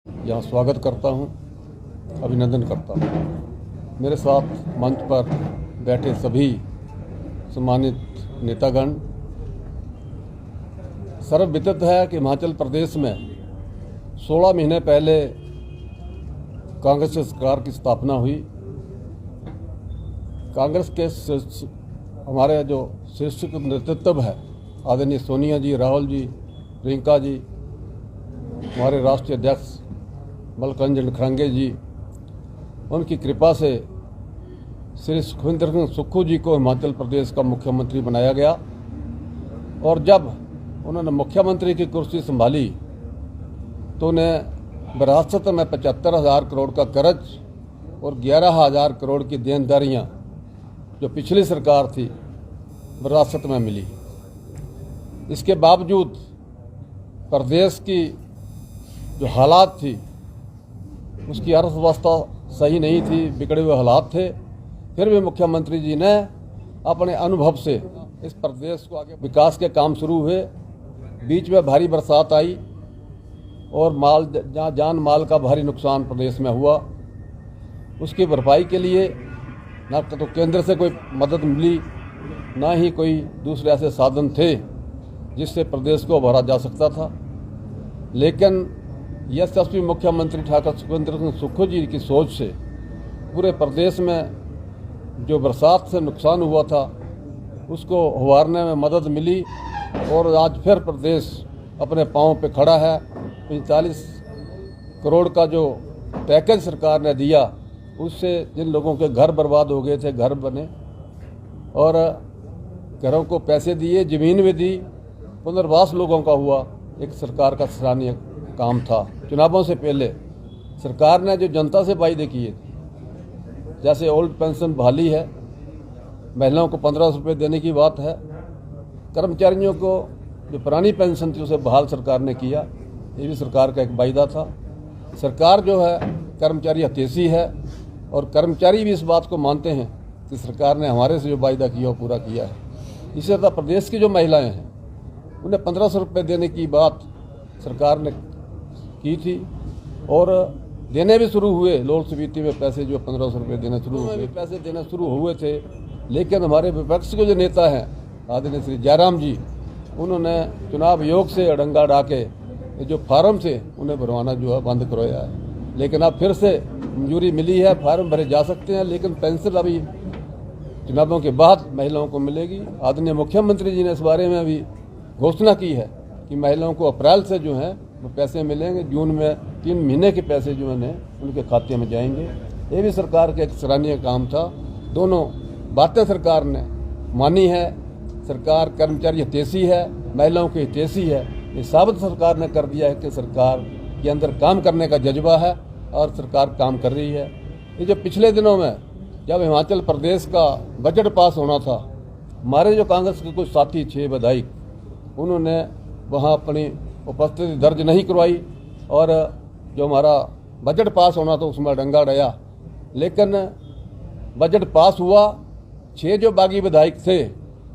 यहाँ स्वागत करता हूँ, अभिनंदन करता हूँ। मेरे साथ मंच पर बैठे सभी सम्मानित नेतागण, सर्वविदित है कि हिमाचल प्रदेश में 16 महीने पहले कांग्रेस सरकार की स्थापना हुई। कांग्रेस के हमारे जो शीर्ष नेतृत्व है, आदरणीय सोनिया जी, राहुल जी, प्रियंका जी, हमारे राष्ट्रीय अध्यक्ष मल्लिकार्जुन खड़गे जी, उनकी कृपा से श्री सुखविंदर सिंह सुक्खू जी को हिमाचल प्रदेश का मुख्यमंत्री बनाया गया। और जब उन्होंने मुख्यमंत्री की कुर्सी संभाली तो उन्हें विरासत में 75,000 करोड़ का कर्ज और 11,000 करोड़ की देनदारियां जो पिछली सरकार थी विरासत में मिली। इसके बावजूद प्रदेश की जो हालात थी, उसकी अर्थव्यवस्था सही नहीं थी, बिगड़े हुए हालात थे। फिर भी मुख्यमंत्री जी ने अपने अनुभव से इस प्रदेश को आगे विकास के काम शुरू हुए। बीच में भारी बरसात आई और जहाँ जान माल का भारी नुकसान प्रदेश में हुआ, उसकी भरपाई के लिए ना तो केंद्र से कोई मदद मिली, ना ही कोई दूसरे ऐसे साधन थे जिससे प्रदेश को उभारा जा सकता था। लेकिन यशस्वी मुख्यमंत्री ठाकुर सुखविंदर सिंह सुक्खू जी की सोच से पूरे प्रदेश में जो बरसात से नुकसान हुआ था उसको उभारने में मदद मिली और आज फिर प्रदेश अपने पांव पे खड़ा है। 45 करोड़ का जो पैकेज सरकार ने दिया, उससे जिन लोगों के घर बर्बाद हो गए थे, घर बने और घरों को पैसे दिए, ज़मीन भी दी, पुनर्वास लोगों का हुआ। एक सरकार का सराहनीय काम था। चुनावों से पहले सरकार ने जो जनता से वायदे किए, जैसे ओल्ड पेंशन बहाली है, महिलाओं को 1500 रुपये देने की बात है, कर्मचारियों को जो पुरानी पेंशन थी उसे बहाल सरकार ने किया, ये भी सरकार का एक वायदा था। सरकार जो है कर्मचारी हितैषी है और कर्मचारी भी इस बात को मानते हैं कि सरकार ने हमारे से जो वायदा किया वो पूरा किया है। इसी तरह प्रदेश की जो महिलाएं हैं उन्हें 1500 रुपये देने की बात सरकार ने की थी और देने भी शुरू हुए। लोल स्पीति में पैसे जो 1500 रुपये देने शुरू हुए, पैसे देने शुरू हुए थे। लेकिन हमारे विपक्ष के जो नेता हैं आदरणीय श्री जयराम जी, उन्होंने चुनाव आयोग से अड़ंगा डाके जो फार्म से उन्हें भरवाना जो है बंद करवाया है। लेकिन अब फिर से मंजूरी मिली है, फार्म भरे जा सकते हैं, लेकिन पेंशन अभी चुनावों के बाद महिलाओं को मिलेगी। आदरणीय मुख्यमंत्री जी ने इस बारे में अभी घोषणा की है कि महिलाओं को अप्रैल से जो है वो पैसे मिलेंगे। जून में 3 महीने के पैसे जो है उनके खाते में जाएंगे। ये भी सरकार का एक सराहनीय काम था। दोनों बातें सरकार ने मानी है। सरकार कर्मचारी हितैषी है, महिलाओं की हितैषी है। ये साबित सरकार ने कर दिया है कि सरकार के अंदर काम करने का जज्बा है और सरकार काम कर रही है। ये जो पिछले दिनों में जब हिमाचल प्रदेश का बजट पास होना था, हमारे जो कांग्रेस के कुछ साथी 6 विधायक, उन्होंने वहाँ अपनी उपस्थिति दर्ज नहीं करवाई और जो हमारा बजट पास होना था उसमें डंगा डया। लेकिन बजट पास हुआ, 6 जो बागी विधायक थे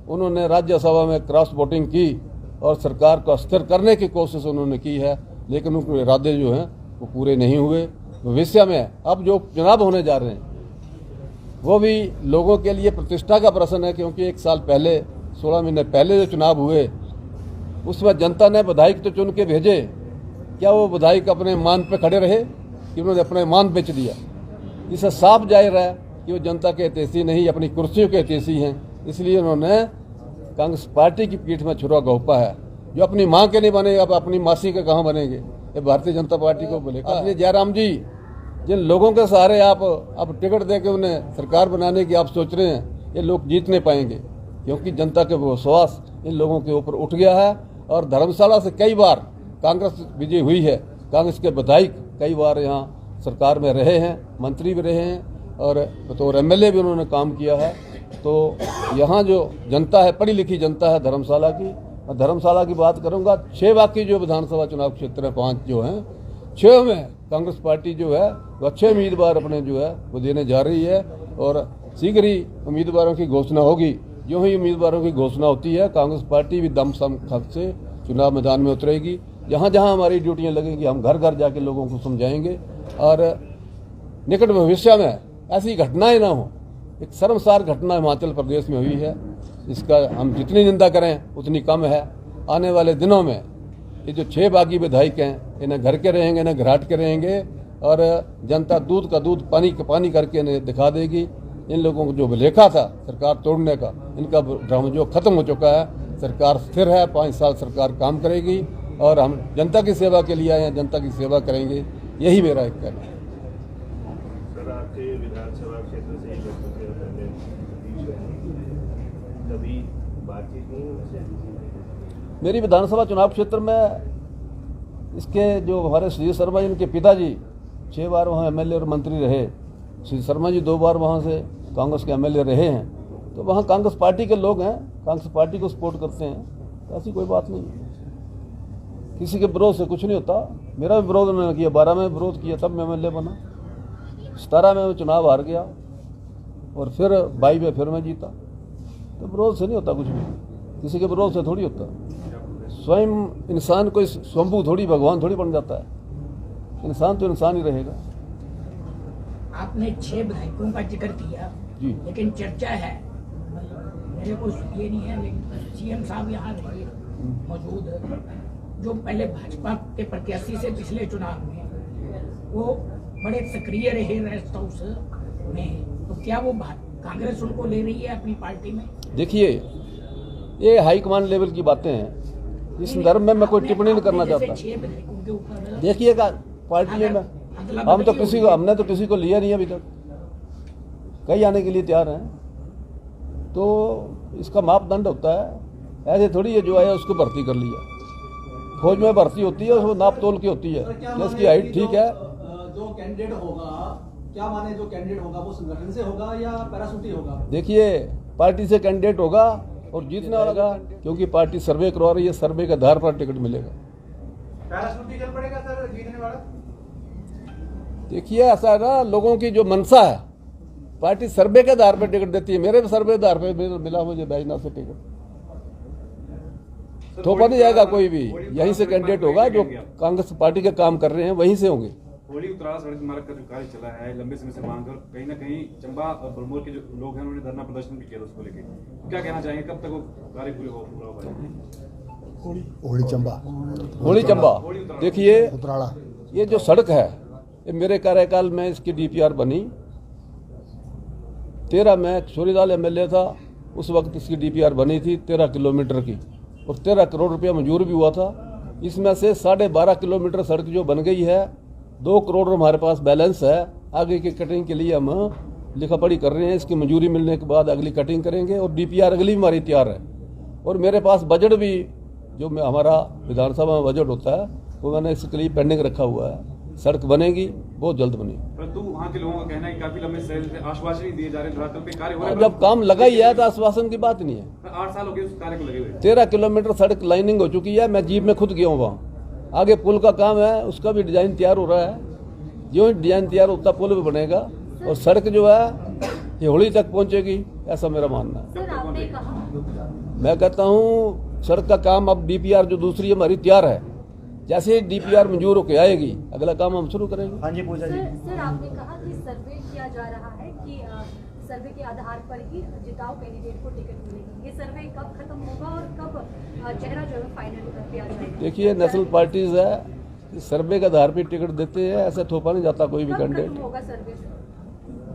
उन्होंने राज्यसभा में क्रॉस वोटिंग की और सरकार को अस्थिर करने की कोशिश उन्होंने की है, लेकिन उनके इरादे जो हैं वो पूरे नहीं हुए। भविष्य में अब जो चुनाव होने जा रहे हैं वो भी लोगों के लिए प्रतिष्ठा का प्रश्न है, क्योंकि 1 साल पहले 16 महीने पहले जो चुनाव हुए उसमें जनता ने विधायक तो चुन के भेजे, क्या वो विधायक अपने मान पे खड़े रहे कि उन्होंने अपने मान बेच दिया? इससे साफ जाहिर है कि वो जनता के हितैषी नहीं, अपनी कुर्सियों के हितैषी हैं। इसलिए उन्होंने कांग्रेस पार्टी की पीठ में छुरा घोंपा है। जो अपनी माँ के नहीं बने, अब अपनी मासी के कहाँ बनेंगे? ये भारतीय जनता पार्टी को बोलेगा। अपने जयराम जी, जिन लोगों के सहारे आप अब टिकट दे के उन्हें सरकार बनाने की आप सोच रहे हैं, ये लोग जीत नहीं पाएंगे, क्योंकि जनता का विश्वास इन लोगों के ऊपर उठ गया है। और धर्मशाला से कई बार कांग्रेस विजय हुई है। कांग्रेस के विधायक कई बार यहाँ सरकार में रहे हैं, मंत्री भी रहे हैं और बतौर एमएलए भी उन्होंने काम किया है। तो यहाँ जो जनता है, पढ़ी लिखी जनता है धर्मशाला की। और धर्मशाला की बात करूँगा, 6 बाकी जो विधानसभा चुनाव क्षेत्र है, 5 जो हैं, 6 में कांग्रेस पार्टी जो है वो अच्छे उम्मीदवार अपने जो है वो देने जा रही है और शीघ्र ही उम्मीदवारों की घोषणा होगी। जो ही उम्मीदवारों की घोषणा होती है, कांग्रेस पार्टी भी दम सम खत से चुनाव मैदान में उतरेगी। जहाँ जहाँ हमारी ड्यूटियाँ लगेंगी हम घर घर जाके लोगों को समझाएंगे और निकट भविष्य में ऐसी घटनाएं ना हो। एक शर्मसार घटना हिमाचल प्रदेश में हुई है, इसका हम जितनी निंदा करें उतनी कम है। आने वाले दिनों में ये जो 6 बागी विधायक हैं इन्हें घर के रहेंगे, इन्हें घराट के रहेंगे और जनता दूध का दूध पानी का पानी करके इन्हें दिखा देगी। इन लोगों को जो लेखा था सरकार तोड़ने का, इनका ड्रामा जो खत्म हो चुका है। सरकार स्थिर है, 5 साल सरकार काम करेगी और हम जनता की सेवा के लिए आए हैं, जनता की सेवा करेंगे, यही मेरा एक कहना है। सर, आपके विधानसभा क्षेत्र से कभी बातचीत नहीं? मेरी विधानसभा चुनाव क्षेत्र में इसके जो हमारे श्री शर्मा जी, इनके पिताजी 6 बार वहाँ एमएलए और मंत्री रहे। श्री शर्मा जी 2 बार वहाँ से कांग्रेस के एमएलए रहे हैं, तो वहाँ कांग्रेस पार्टी के लोग हैं, कांग्रेस पार्टी को सपोर्ट करते हैं, तो ऐसी कोई बात नहीं है। किसी के विरोध से कुछ नहीं होता। मेरा भी विरोध उन्होंने किया, 12 में विरोध किया, तब मैं एमएलए बना। 17 में चुनाव हार गया और फिर 22 में फिर मैं जीता। तो विरोध से नहीं होता कुछ भी, किसी के विरोध से थोड़ी होता। स्वयं इंसान कोई स्वयंभू थोड़ी, भगवान थोड़ी बन जाता है। इंसान तो इंसान ही रहेगा। आपने 6 विधायकों का जिक्र किया जी, लेकिन चर्चा है, मेरे को ये नहीं है, लेकिन सीएम साहब यहाँ रहे मौजूद, जो पहले भाजपा के प्रत्याशी से पिछले चुनाव में वो बड़े सक्रिय रहे रेस्ट हाउस में, तो क्या वो कांग्रेस उनको ले रही है अपनी पार्टी में? देखिए, ये हाईकमान लेवल की बातें हैं, इस संदर्भ में मैं कोई टिप्पणी नहीं करना चाहता। देखिए पार्टी में हमने तो किसी को लिया नहीं अभी तक, कई आने के लिए तैयार हैं। तो इसका मापदंड होता है, ऐसे थोड़ी है जो आया उसको भर्ती कर लिया। फौज में भर्ती होती है, उसको नाप तोल की होती है कि इसकी हाइट ठीक है। जो कैंडिडेट होगा, क्या माने जो कैंडिडेट होगा वो संगठन से होगा या पैराशूटी होगा? देखिए, पार्टी से कैंडिडेट होगा और जीतने वाला, क्योंकि पार्टी सर्वे करवा रही है, सर्वे के आधार पर टिकट मिलेगा। पैराशूटी चल पड़ेगा सर जीतने वाला? देखिए, ऐसा है ना, लोगों की जो मनसा है, पार्टी सर्वे के आधार पर टिकट देती है। मेरे भी सर्वे आधार पर मिला मुझे बैजनाथ से टिकट, थोपा नहीं जाएगा कोई भी। यहीं से कैंडिडेट होगा, जो कांग्रेस पार्टी के काम कर रहे हैं वहीं से होंगे। होली उत्तराल सड़क मार्ग का जो कार्य चला है लंबे समय से मांग कर, कहीं ना कहीं चंबा और बरमोर के जो लोग हैं उन्होंने धरना प्रदर्शन भी किया था उसको लेके, क्या कहना चाहेंगे, कब तक वो कार्य पूरा हो पाएगा? होली चंबा देखिए, ये जो सड़क है ये मेरे कार्यकाल में इसकी डीपीआर बनी। 13 में छोरीलाल एमएलए था, उस वक्त इसकी डीपीआर बनी थी 13 किलोमीटर की, और 13 करोड़ रुपया मंजूर भी हुआ था। इसमें से 12.5 किलोमीटर सड़क जो बन गई है, 2 करोड़ हमारे पास बैलेंस है। आगे की कटिंग के लिए हम लिखा पढ़ी कर रहे हैं, इसकी मंजूरी मिलने के बाद अगली कटिंग करेंगे और डीपीआर अगली हमारी तैयार है। और मेरे पास बजट भी, जो हमारा विधानसभा में बजट होता है, वो मैंने इसके लिए पेंडिंग रखा हुआ है। सड़क बनेगी, बहुत जल्द बनेगी। परंतु वहाँ के लोगों का कहना है कि काफी लंबे समय से आश्वासन दिए जा रहे हैं, धरातल पे कार्य हो रहा है। जब काम लगा ही है तो आश्वासन की बात नहीं है। 8 साल हो गए उस कार्य को लगे हुए। 13 किलोमीटर सड़क लाइनिंग हो चुकी है, मैं जीप में खुद गया हूँ वहाँ। आगे पुल का काम है, उसका भी डिजाइन तैयार हो रहा है। जो डिजाइन तैयार होता पुल भी बनेगा और सड़क जो है ये होली तक पहुँचेगी, ऐसा मेरा मानना है। मैं कहता हूँ सड़क का काम अब डीपीआर जो दूसरी हमारी तैयार है, जैसे ही डीपीआर मंजूर होकर आएगी अगला काम हम शुरू करेंगे। हाँ जी, पूजा जी। सर, आपने कहा कि सर्वे किया जा रहा है कि सर्वे के आधार पर ही जिताऊ कैंडिडेट को टिकट मिलेगी। ये सर्वे कब खत्म होगा और कब चेहरा जो है फाइनल पे आ जाएगा? देखिए, नेशनल पार्टीज है, सर्वे के आधार पर टिकट देते हैं, ऐसे थोपा नहीं जाता कोई भी कैंडिडेट। होगा सर्वे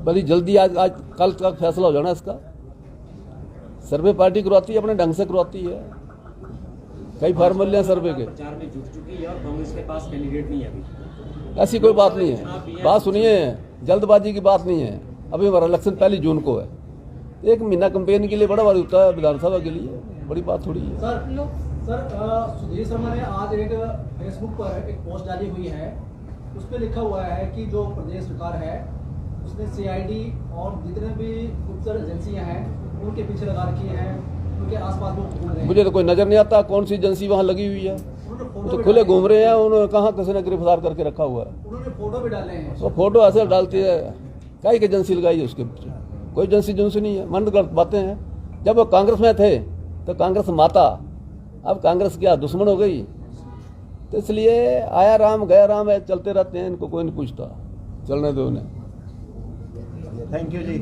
बड़ी जल्दी, आज कल तक फैसला हो जाना इसका। सर्वे पार्टी करवाती है, अपने ढंग से करवाती है, कई फार्मूले हैं सर्वे के। प्रचार में जुट चुकी है और कांग्रेस के पास कैंडिडेट नहीं है अभी। ऐसी कोई बात नहीं है, बात सुनिए, जल्दबाजी की बात नहीं है। अभी हमारा इलेक्शन 1 जून को है, 1 महीना कैंपेन के लिए बड़ा बार होता है, विधानसभा के लिए बड़ी बात थोड़ी है। सर सुधीर शर्मा ने आज एक फेसबुक पर एक पोस्ट डाली हुई है, उस पर लिखा हुआ है कि जो प्रदेश सरकार है उसने सीआईडी और जितने भी गुप्तचर एजेंसियां हैं उनके पीछे लगा रखी हैं, उनके आसपास वो घूम रहे हैं। मुझे तो कोई नजर नहीं आता कौन सी एजेंसी वहाँ लगी हुई है, वो तो खुले घूम रहे हैं। उन्होंने कहाँ किसी ने गिरफ्तार करके रखा हुआ है। उन्होंने फोटो भी डाले हैं। वो फोटो ऐसे डालती है, क्या एजेंसी लगाई है उसके पीछे? कोई एजेंसी नहीं है, मन गलत बातें हैं। जब वो कांग्रेस में थे तो कांग्रेस माता, अब कांग्रेस क्या दुश्मन हो गई? तो इसलिए आया राम गया राम है, चलते रहते हैं, इनको कोई नहीं पूछता, चलने दो उन्हें। Thank you ji.